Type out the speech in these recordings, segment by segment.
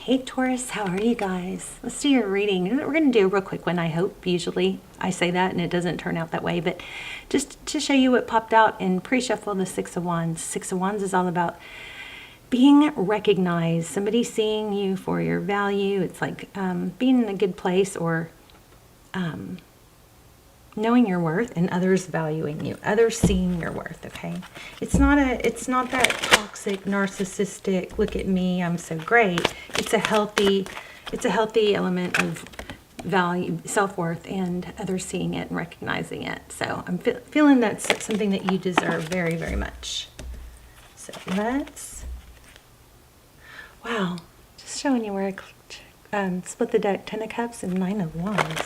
Hey Taurus, how are you guys? Let's do your reading. We're going to do a real quick one, I hope. Usually I say that and it doesn't turn out that way, but just to show you what popped out in pre-shuffle, the Six of Wands. Six of Wands is all about being recognized, somebody seeing you for your value. It's like being in a good place, or knowing your worth and others valuing you, others seeing your worth. Okay, it's not that toxic, narcissistic, look at me, I'm so great. It's a healthy element of value, self-worth, and others seeing it and recognizing it. So I'm feeling that's something that you deserve very, very much. So let's, wow, just showing you where I split the deck. 10 of Cups and 9 of Wands.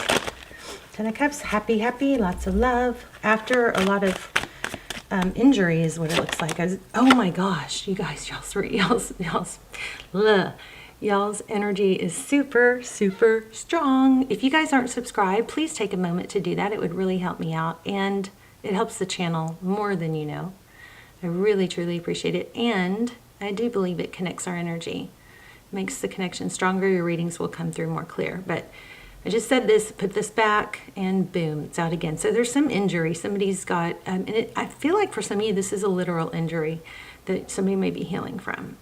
10 of Cups, happy, happy, lots of love. After a lot of injury is what it looks like. Oh my gosh, you guys, y'all's energy is super, super strong. If you guys aren't subscribed, please take a moment to do that. It would really help me out, and it helps the channel more than you know. I really, truly appreciate it, and I do believe it connects our energy. Makes the connection stronger. Your readings will come through more clear. But I just said this, put this back, and boom, it's out again. So there's some injury. Somebody's got, and I feel like for some of you, this is a literal injury that somebody may be healing from.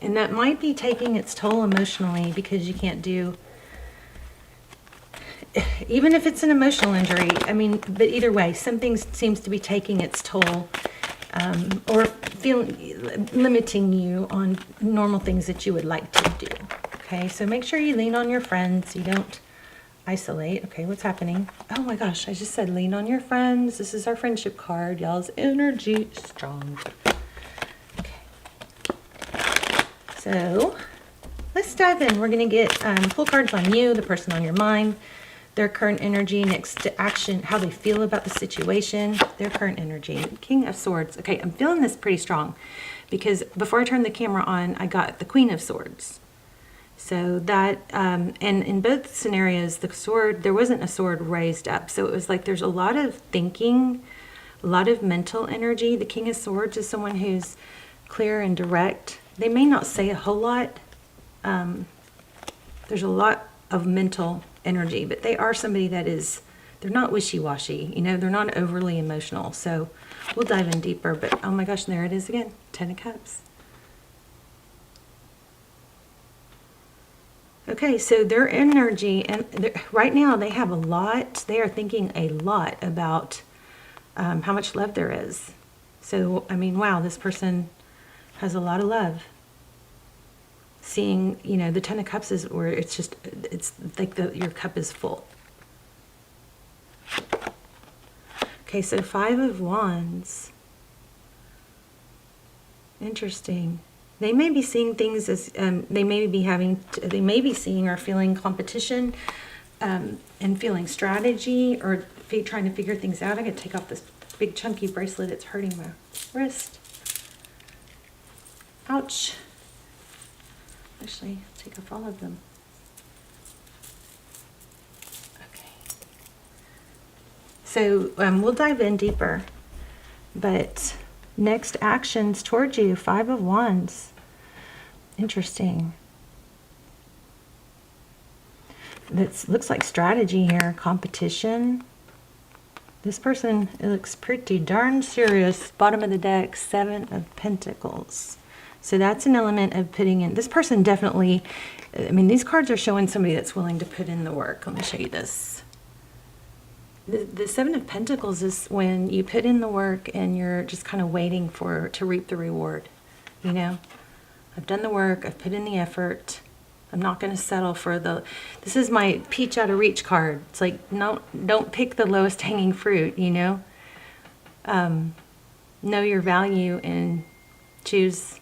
And that might be taking its toll emotionally, because you can't do, even if it's an emotional injury, I mean, but either way, something seems to be taking its toll, or limiting you on normal things that you would like to do. Okay, so make sure you lean on your friends. You don't isolate. Okay, what's happening? Oh my gosh, I just said lean on your friends. This is our friendship card. Y'all's energy strong. Okay, so let's dive in. We're going to get full cards on you, the person on your mind, their current energy, next to action, how they feel about the situation, their current energy. King of Swords. Okay, I'm feeling this pretty strong, because before I turned the camera on, I got the Queen of Swords. So that, and in both scenarios, the sword, there wasn't a sword raised up. So it was like there's a lot of thinking, a lot of mental energy. The King of Swords is someone who's clear and direct. They may not say a whole lot. There's a lot of mental energy, but they are somebody that is, they're not wishy-washy, you know, they're not overly emotional. So we'll dive in deeper, but oh my gosh, there it is again, 10 of Cups. Okay, so their energy, and right now they have a lot, they are thinking a lot about how much love there is. So, I mean, wow, this person has a lot of love. Seeing, you know, the 10 of Cups is where it's just, it's like your cup is full. Okay, so 5 of Wands. Interesting. They may be seeing things as, they may be seeing or feeling competition, and feeling strategy, or trying to figure things out. I gotta take off this big chunky bracelet. It's hurting my wrist. Ouch. Actually, take off all of them. Okay. So we'll dive in deeper. But next actions towards you, 5 of Wands. Interesting. That looks like strategy here, competition. This person, it looks pretty darn serious. Bottom of the deck, 7 of Pentacles. So that's an element of putting in. This person definitely, I mean, these cards are showing somebody that's willing to put in the work. Let me show you this. The 7 of Pentacles is when you put in the work and you're just kind of waiting to reap the reward. You know, I've done the work, I've put in the effort. I'm not going to settle for this is my peach out of reach card. It's like, no, don't pick the lowest hanging fruit, you know. Know your value and choose.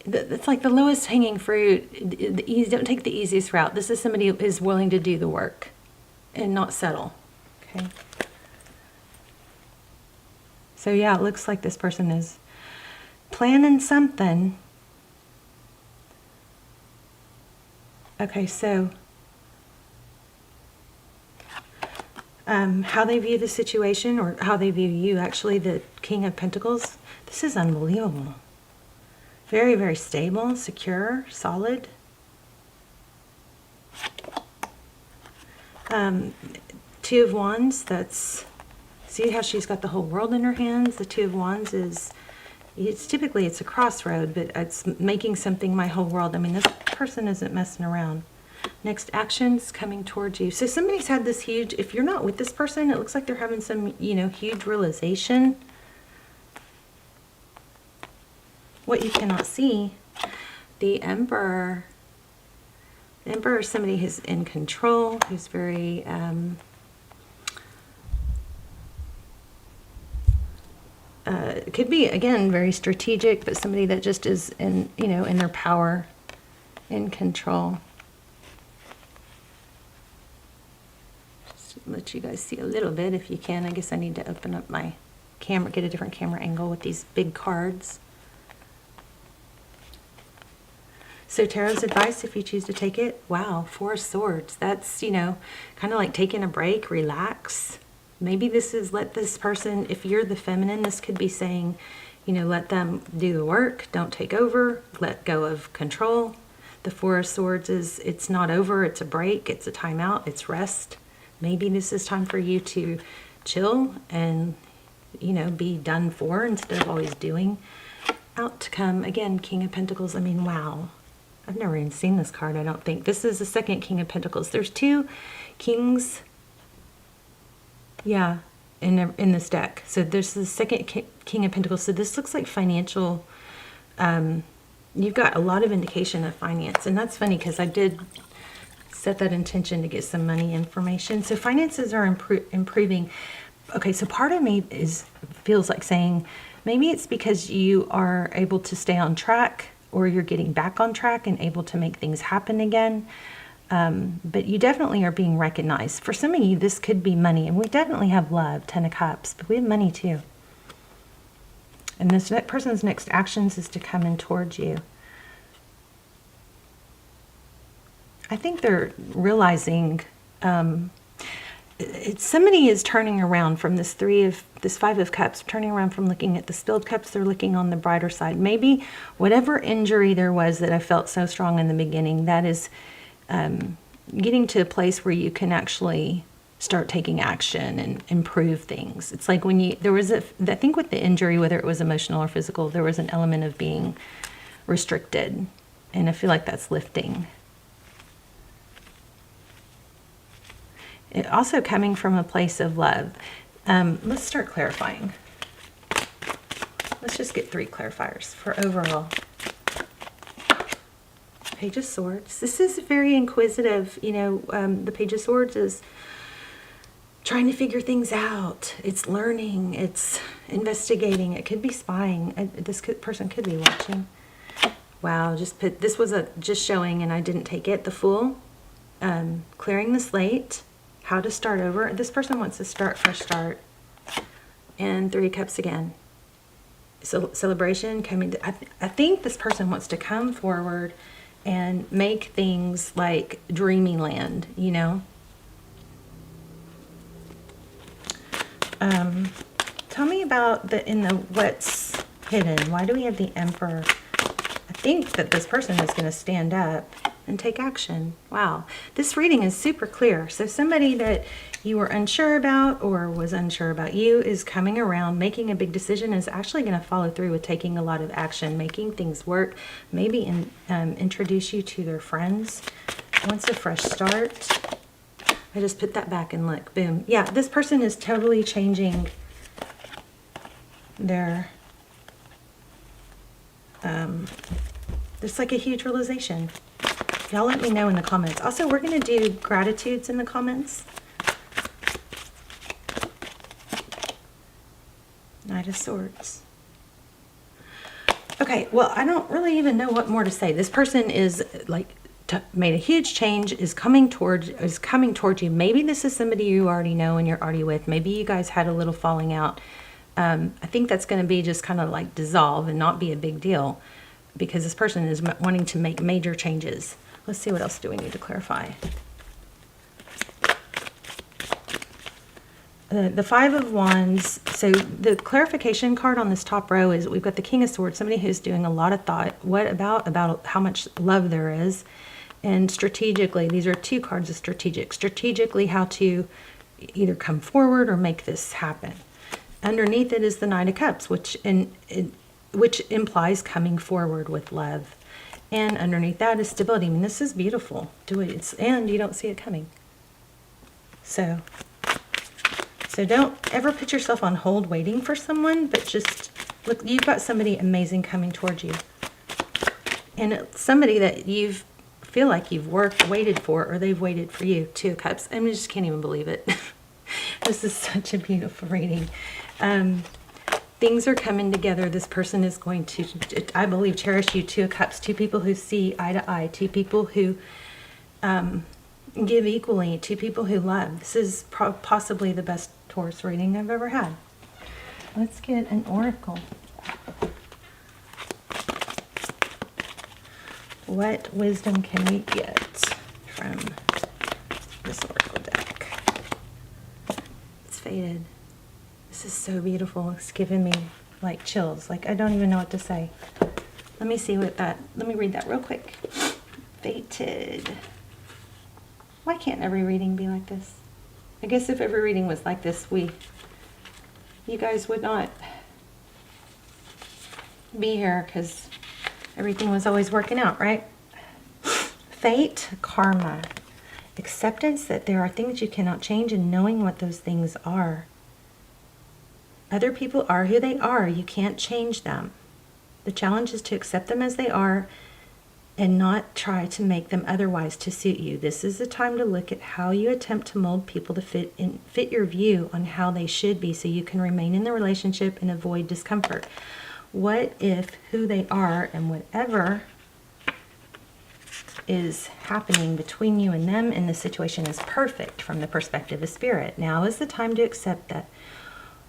It's like the lowest hanging fruit. Don't take the easiest route. This is somebody who is willing to do the work and not settle. Okay. So yeah, it looks like this person is planning something. Okay, so how they view the situation, or how they view you, actually, the King of Pentacles, this is unbelievable. Very, very stable, secure, solid. Two of Wands, that's, see how she's got the whole world in her hands? The Two of Wands is, it's typically, it's a crossroad, but it's making something my whole world. I mean, this person isn't messing around. Next, actions coming towards you. So somebody's had this huge, if you're not with this person, it looks like they're having some, you know, huge realization. What you cannot see. The Emperor. The Emperor is somebody who's in control, who's very, it could be, again, very strategic, but somebody that just is in, you know, in their power, in control. Just let you guys see a little bit if you can. I guess I need to open up my camera, get a different camera angle with these big cards. So tarot's advice, if you choose to take it, wow, Four of Swords. That's, you know, kind of like taking a break, relax. Maybe this is let this person, if you're the feminine, this could be saying, you know, let them do the work, don't take over, let go of control. The Four of Swords is, it's not over, it's a break, it's a timeout, it's rest. Maybe this is time for you to chill and, you know, be done for instead of always doing. Out to come, again, King of Pentacles. I mean, wow. I've never even seen this card, I don't think. This is the second King of Pentacles. There's two kings, yeah, in this deck. So there's the second King of Pentacles. So this looks like financial, you've got a lot of indication of finance. And that's funny because I did set that intention to get some money information. So finances are improving. Okay, so part of me feels like saying, maybe it's because you are able to stay on track, or you're getting back on track and able to make things happen again. But you definitely are being recognized. For some of you, this could be money. And we definitely have love, Ten of Cups, but we have money too. And this person's next actions is to come in towards you. I think they're realizing somebody is turning around from this Five of Cups, turning around from looking at the spilled cups, they're looking on the brighter side. Maybe whatever injury there was that I felt so strong in the beginning, that is getting to a place where you can actually start taking action and improve things. It's like when I think with the injury, whether it was emotional or physical, there was an element of being restricted. And I feel like that's lifting. It also coming from a place of love. Let's start clarifying. Let's just get 3 clarifiers for overall. Page of Swords. This is very inquisitive. You know, the Page of Swords is trying to figure things out. It's learning. It's investigating. It could be spying. This person could be watching. Wow, this was just showing and I didn't take it. The Fool. Clearing the slate. How to start over. This person wants to fresh start. And 3 of Cups again. So celebration coming. I think this person wants to come forward and make things like dreamy land, you know. Tell me about what's hidden. Why do we have the Emperor? I think that this person is going to stand up and take action. Wow. This reading is super clear. So somebody that you were unsure about or was unsure about you is coming around, making a big decision, is actually going to follow through with taking a lot of action, making things work, maybe introduce you to their friends. Wants a fresh start. I just put that back and look. Boom. Yeah, this person is totally changing their... There's like a huge realization. Y'all let me know in the comments. Also, we're going to do gratitudes in the comments. Knight of Swords. Okay, well, I don't really even know what more to say. This person is like made a huge change, is coming towards you. Maybe this is somebody you already know and you're already with. Maybe you guys had a little falling out. I think that's going to be just kind of like dissolve and not be a big deal, because this person is wanting to make major changes. Let's see, what else do we need to clarify? the Five of Wands. So the clarification card on this top row is we've got the King of Swords, somebody who's doing a lot of thought. What about how much love there is, and strategically, these are two cards of strategic. Strategically, how to either come forward or make this happen. Underneath it is the Knight of Cups, which implies coming forward with love. And underneath that is stability. I mean, this is beautiful. And you don't see it coming. So don't ever put yourself on hold waiting for someone, but just look, you've got somebody amazing coming towards you. And it's somebody that you feel like you've waited for, or they've waited for you. Two of Cups. I just can't even believe it. This is such a beautiful reading. Things are coming together. This person is going to, I believe, cherish you. Two of Cups. Two people who see eye to eye. Two people who give equally. Two people who love. This is possibly the best Taurus reading I've ever had. Let's get an oracle. What wisdom can we get from this oracle deck? It's faded. This is so beautiful. It's giving me like chills. Like I don't even know what to say. Let me read that real quick. Fated. Why can't every reading be like this? I guess if every reading was like this, you guys would not be here because everything was always working out, right? Fate, karma, acceptance that there are things you cannot change and knowing what those things are. Other people are who they are. You can't change them. The challenge is to accept them as they are and not try to make them otherwise to suit you. This is the time to look at how you attempt to mold people to fit your view on how they should be so you can remain in the relationship and avoid discomfort. What if who they are and whatever is happening between you and them in the situation is perfect from the perspective of spirit? Now is the time to accept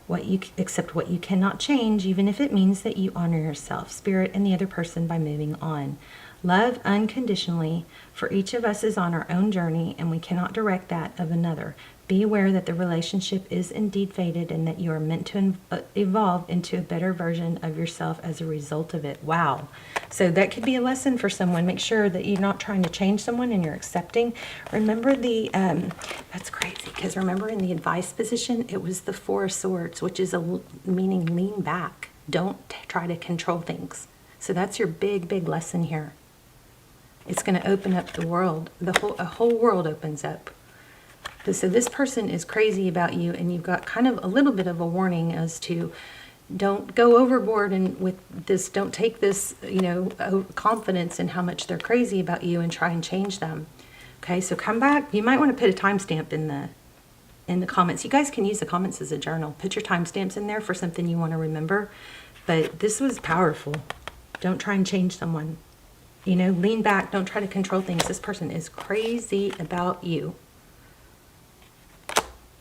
what you cannot change, even if it means that you honor yourself, spirit, and the other person by moving on. Love unconditionally, for each of us is on our own journey and we cannot direct that of another. Be aware that the relationship is indeed fated and that you are meant to evolve into a better version of yourself as a result of it. Wow. So that could be a lesson for someone. Make sure that you're not trying to change someone and you're accepting. Remember that's crazy, because remember in the advice position, it was the Four of Swords, which is meaning lean back. Don't try to control things. So that's your big, big lesson here. It's going to open up the world. A whole world opens up. So this person is crazy about you, and you've got kind of a little bit of a warning as to don't go overboard and with this, don't take this, confidence in how much they're crazy about you and try and change them. Okay, so come back. You might want to put a timestamp in the comments. You guys can use the comments as a journal. Put your timestamps in there for something you want to remember. But this was powerful. Don't try and change someone. Lean back. Don't try to control things. This person is crazy about you.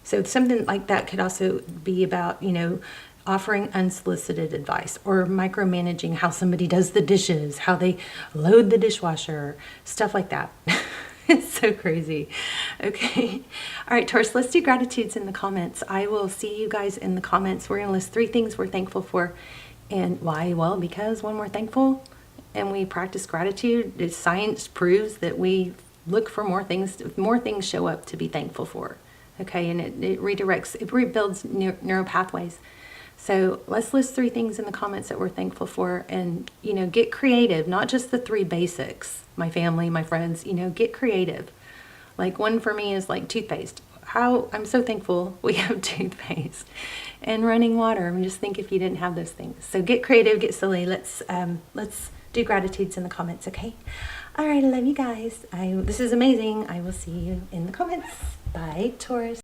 So something like that could also be about, offering unsolicited advice or micromanaging how somebody does the dishes, how they load the dishwasher, stuff like that. It's so crazy. Okay. All right, Taurus, let's do gratitudes in the comments. I will see you guys in the comments. We're going to list 3 things we're thankful for. And why? Well, because when we're thankful and we practice gratitude, science proves that we look for more things show up to be thankful for. Okay, and it redirects, it rebuilds neural pathways. So let's list 3 things in the comments that we're thankful for, and get creative, not just the 3 basics, my family, my friends, get creative. Like one for me is like toothpaste. I'm so thankful we have toothpaste and running water. I mean, just think if you didn't have those things. So get creative, get silly. Let's do gratitudes in the comments, okay? All right, I love you guys. This is amazing. I will see you in the comments. Bye, Taurus.